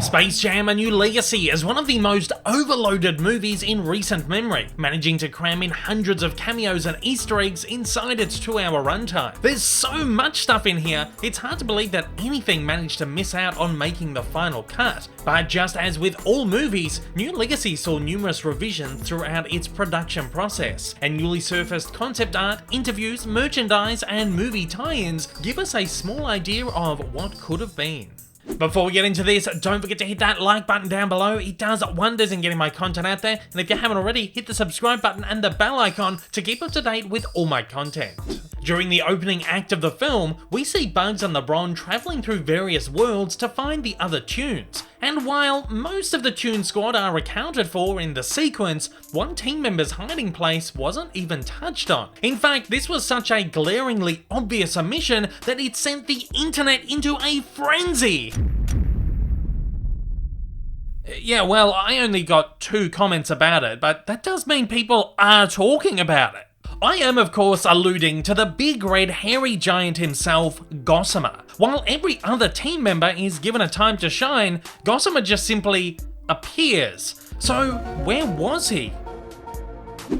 Space Jam: A New Legacy is one of the most overloaded movies in recent memory, managing to cram in hundreds of cameos and Easter eggs inside its 2-hour runtime. There's so much stuff in here, it's hard to believe that anything managed to miss out on making the final cut. But just as with all movies, New Legacy saw numerous revisions throughout its production process, and newly surfaced concept art, interviews, merchandise, and movie tie-ins give us a small idea of what could have been. Before we get into this, don't forget to hit that like button down below. It does wonders in getting my content out there, and if you haven't already, hit the subscribe button and the bell icon to keep up to date with all my content. During the opening act of the film, we see Bugs and LeBron travelling through various worlds to find the other tunes. And while most of the Toon Squad are accounted for in the sequence, one team member's hiding place wasn't even touched on. In fact, this was such a glaringly obvious omission that it sent the internet into a frenzy. Yeah, well, I only got 2 comments about it, but that does mean people are talking about it. I am, of course, alluding to the big red hairy giant himself, Gossamer. While every other team member is given a time to shine, Gossamer just simply appears. So, where was he?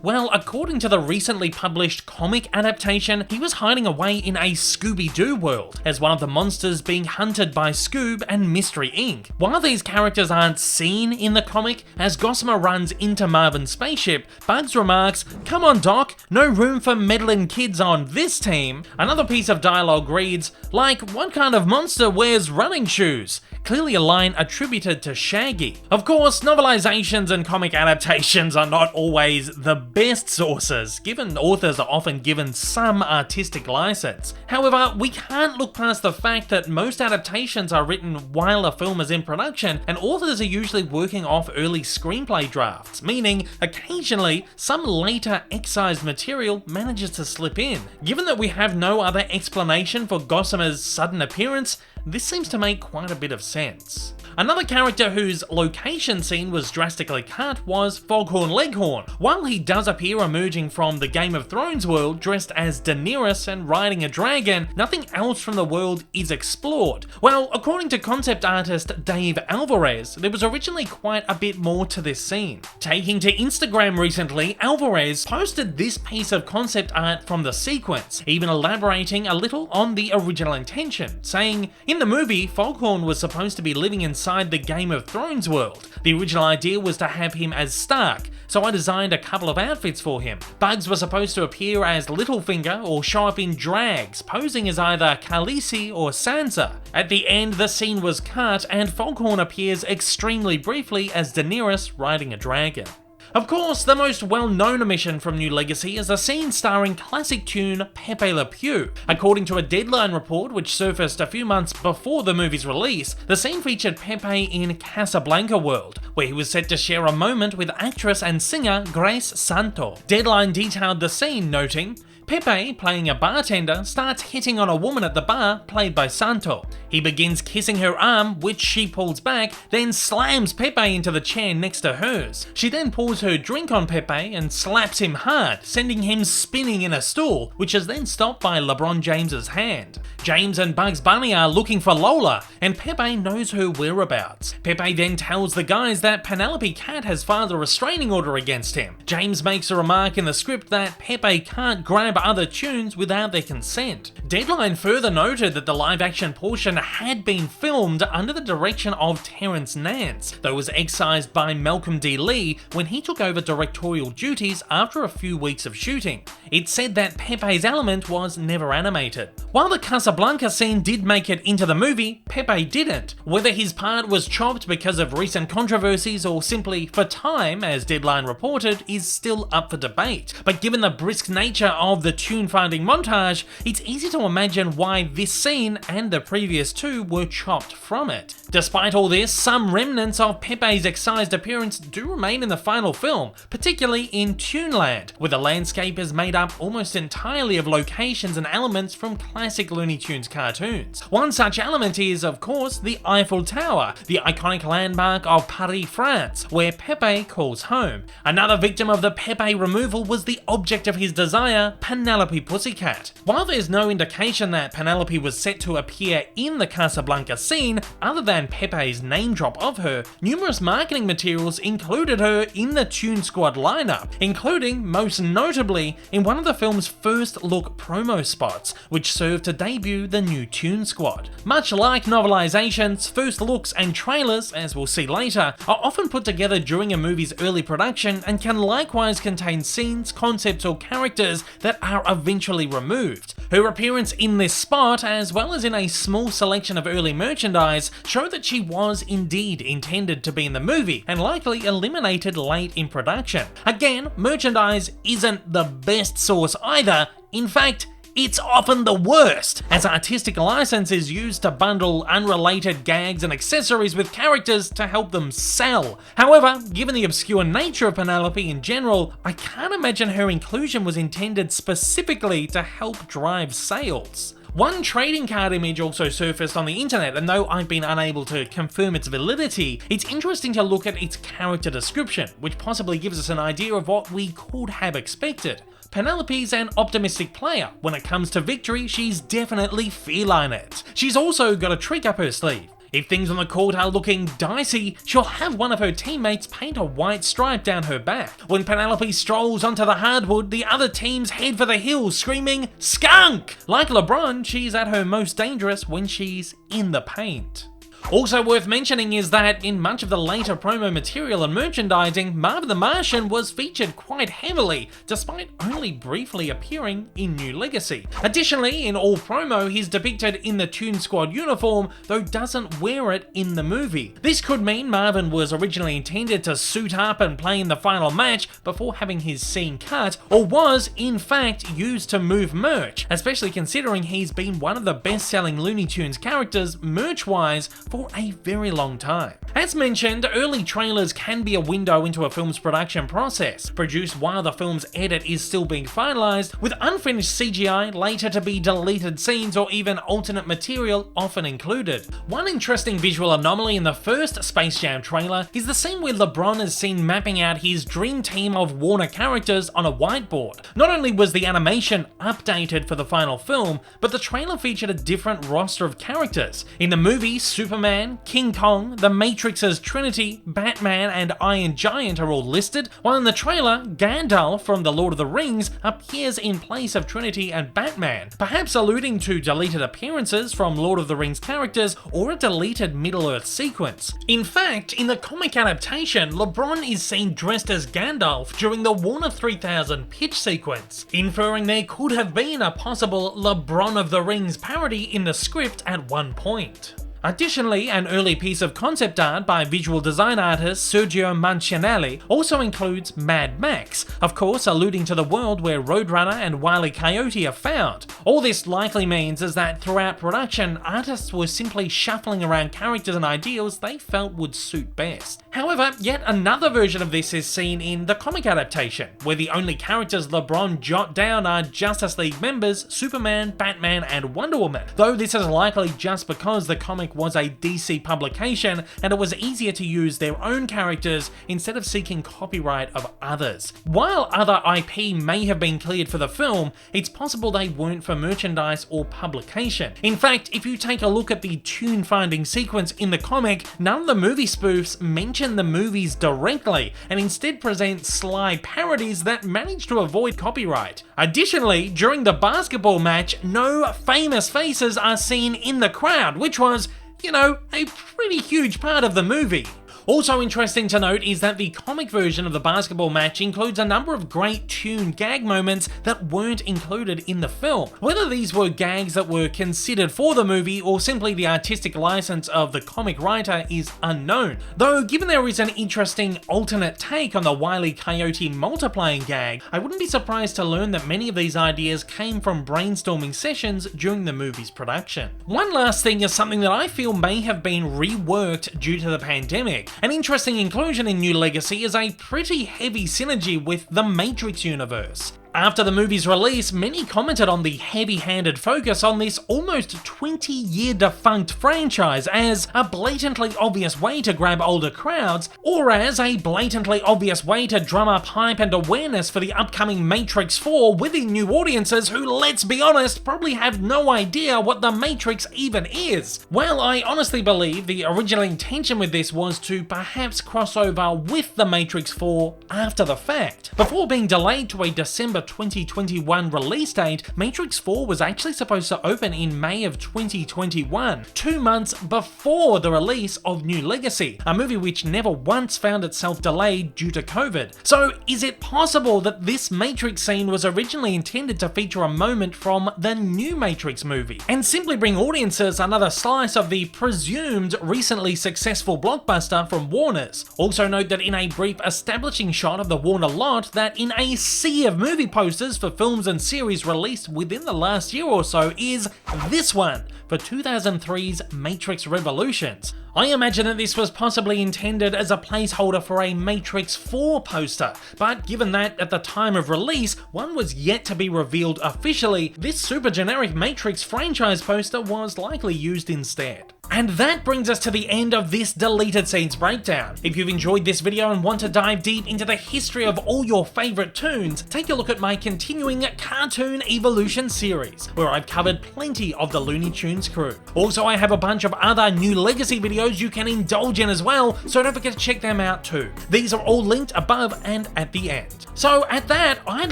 Well, according to the recently published comic adaptation, he was hiding away in a Scooby-Doo world, as one of the monsters being hunted by Scoob and Mystery Inc. While these characters aren't seen in the comic, as Gossamer runs into Marvin's spaceship, Bugs remarks, "Come on Doc, no room for meddling kids on this team." Another piece of dialogue reads, like, "What kind of monster wears running shoes?" Clearly a line attributed to Shaggy. Of course, novelizations and comic adaptations are not always the best sources, given authors are often given some artistic license. However, we can't look past the fact that most adaptations are written while a film is in production, and authors are usually working off early screenplay drafts, meaning occasionally some later excised material manages to slip in. Given that we have no other explanation for Gossamer's sudden appearance, this seems to make quite a bit of sense. Another character whose location scene was drastically cut was Foghorn Leghorn. While he does appear emerging from the Game of Thrones world dressed as Daenerys and riding a dragon, nothing else from the world is explored. Well, according to concept artist Dave Alvarez, there was originally quite a bit more to this scene. Taking to Instagram recently, Alvarez posted this piece of concept art from the sequence, even elaborating a little on the original intention, saying, "In the movie, Foghorn was supposed to be living inside the Game of Thrones world. The original idea was to have him as Stark, so I designed a couple of outfits for him. Bugs was supposed to appear as Littlefinger or show up in drags, posing as either Khaleesi or Sansa. At the end, the scene was cut and Foghorn appears extremely briefly as Daenerys riding a dragon." Of course, the most well-known omission from New Legacy is a scene starring classic tune Pepe Le Pew. According to a Deadline report which surfaced a few months before the movie's release, the scene featured Pepe in Casablanca world, where he was set to share a moment with actress and singer Grace Santo. Deadline detailed the scene, noting, Pepe, playing a bartender, starts hitting on a woman at the bar, played by Santo. He begins kissing her arm, which she pulls back, then slams Pepe into the chair next to hers. She then pours her drink on Pepe and slaps him hard, sending him spinning in a stool, which is then stopped by LeBron James's hand. James and Bugs Bunny are looking for Lola, and Pepe knows her whereabouts. Pepe then tells the guys that Penelope Cat has filed a restraining order against him. James makes a remark in the script that Pepe can't grab other tunes without their consent. Deadline further noted that the live-action portion had been filmed under the direction of Terrence Nance, though was excised by Malcolm D. Lee when he took over directorial duties after a few weeks of shooting. It said that Pepe's element was never animated. While the Casablanca scene did make it into the movie, Pepe didn't. Whether his part was chopped because of recent controversies or simply for time, as Deadline reported, is still up for debate. But given the brisk nature of the tune-finding montage, it's easy to imagine why this scene and the previous two were chopped from it. Despite all this, some remnants of Pepe's excised appearance do remain in the final film, particularly in Toonland, where the landscape is made up almost entirely of locations and elements from classic Looney Tunes cartoons. One such element is, of course, the Eiffel Tower, the iconic landmark of Paris, France, where Pepe calls home. Another victim of the Pepe removal was the object of his desire, Penelope Pussycat. While there's no indication that Penelope was set to appear in the Casablanca scene, other than Pepe's name drop of her, numerous marketing materials included her in the Tune Squad lineup, including, most notably, in one of the film's first look promo spots, which served to debut the new Tune Squad. Much like novelizations, first looks and trailers, as we'll see later, are often put together during a movie's early production and can likewise contain scenes, concepts, or characters that are eventually removed. Her appearance in this spot, as well as in a small selection of early merchandise, show that she was indeed intended to be in the movie and likely eliminated late in production. Again, merchandise isn't the best source either. In fact, it's often the worst, as artistic license is used to bundle unrelated gags and accessories with characters to help them sell. However, given the obscure nature of Penelope in general, I can't imagine her inclusion was intended specifically to help drive sales. One trading card image also surfaced on the internet, and though I've been unable to confirm its validity, it's interesting to look at its character description, which possibly gives us an idea of what we could have expected. Penelope's an optimistic player. When it comes to victory, she's definitely feline it. She's also got a trick up her sleeve. If things on the court are looking dicey, she'll have one of her teammates paint a white stripe down her back. When Penelope strolls onto the hardwood, the other teams head for the hills screaming, "Skunk!" Like LeBron, she's at her most dangerous when she's in the paint. Also worth mentioning is that in much of the later promo material and merchandising, Marvin the Martian was featured quite heavily, despite only briefly appearing in New Legacy. Additionally, in all promo, he's depicted in the Tune Squad uniform, though doesn't wear it in the movie. This could mean Marvin was originally intended to suit up and play in the final match before having his scene cut, or was, in fact, used to move merch, especially considering he's been one of the best-selling Looney Tunes characters merch-wise for a very long time. As mentioned, early trailers can be a window into a film's production process, produced while the film's edit is still being finalized, with unfinished CGI, later to be deleted scenes, or even alternate material often included. One interesting visual anomaly in the first Space Jam trailer is the scene where LeBron is seen mapping out his dream team of Warner characters on a whiteboard. Not only was the animation updated for the final film, but the trailer featured a different roster of characters. In the movie, Superman, King Kong, The Matrix's Trinity, Batman, and Iron Giant are all listed, while in the trailer, Gandalf from The Lord of the Rings appears in place of Trinity and Batman, perhaps alluding to deleted appearances from Lord of the Rings characters or a deleted Middle-earth sequence. In fact, in the comic adaptation, LeBron is seen dressed as Gandalf during the Warner 3000 pitch sequence, inferring there could have been a possible LeBron of the Rings parody in the script at one point. Additionally, an early piece of concept art by visual design artist Sergio Mancinelli also includes Mad Max, of course alluding to the world where Roadrunner and Wile E. Coyote are found. All this likely means is that throughout production, artists were simply shuffling around characters and ideals they felt would suit best. However, yet another version of this is seen in the comic adaptation, where the only characters LeBron jot down are Justice League members, Superman, Batman, and Wonder Woman, though this is likely just because the comic was a DC publication and it was easier to use their own characters instead of seeking copyright of others. While other IP may have been cleared for the film, it's possible they weren't for merchandise or publication. In fact, if you take a look at the tune finding sequence in the comic, none of the movie spoofs mention the movies directly and instead present sly parodies that manage to avoid copyright. Additionally, during the basketball match, no famous faces are seen in the crowd, which was, a pretty huge part of the movie. Also interesting to note is that the comic version of the basketball match includes a number of great tune gag moments that weren't included in the film. Whether these were gags that were considered for the movie or simply the artistic license of the comic writer is unknown. Though given there is an interesting alternate take on the Wile E. Coyote multiplying gag, I wouldn't be surprised to learn that many of these ideas came from brainstorming sessions during the movie's production. One last thing is something that I feel may have been reworked due to the pandemic. An interesting inclusion in New Legacy is a pretty heavy synergy with the Matrix universe. After the movie's release, many commented on the heavy-handed focus on this almost 20-year defunct franchise as a blatantly obvious way to grab older crowds, or as a blatantly obvious way to drum up hype and awareness for the upcoming Matrix 4 within new audiences who, let's be honest, probably have no idea what the Matrix even is. Well, I honestly believe the original intention with this was to perhaps cross over with the Matrix 4 after the fact. Before being delayed to a December 2021 release date, Matrix 4 was actually supposed to open in May of 2021, 2 months before the release of New Legacy, a movie which never once found itself delayed due to COVID. So is it possible that this Matrix scene was originally intended to feature a moment from the new Matrix movie, and simply bring audiences another slice of the presumed recently successful blockbuster from Warner's? Also note that in a brief establishing shot of the Warner lot, that in a sea of movie posters for films and series released within the last year or so is this one for 2003's Matrix Revolutions. I imagine that this was possibly intended as a placeholder for a Matrix 4 poster, but given that at the time of release, one was yet to be revealed officially, this super generic Matrix franchise poster was likely used instead. And that brings us to the end of this deleted scenes breakdown. If you've enjoyed this video and want to dive deep into the history of all your favourite toons, take a look at my continuing Cartoon Evolution series, where I've covered plenty of the Looney Tunes crew. Also, I have a bunch of other New Legacy videos you can indulge in as well, so don't forget to check them out too. These are all linked above and at the end. So at that, I'd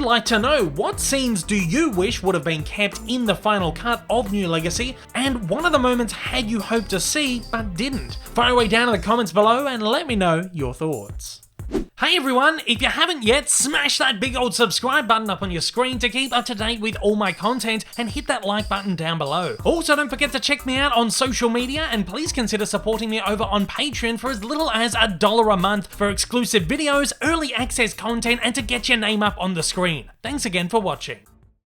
like to know, what scenes do you wish would have been kept in the final cut of New Legacy, and what are the moments had you hoped to see but didn't? Fire away down in the comments below and let me know your thoughts. Hey everyone, if you haven't yet, smash that big old subscribe button up on your screen to keep up to date with all my content, and hit that like button down below. Also, don't forget to check me out on social media, and please consider supporting me over on Patreon for as little as $1 a month for exclusive videos, early access content, and to get your name up on the screen. Thanks again for watching.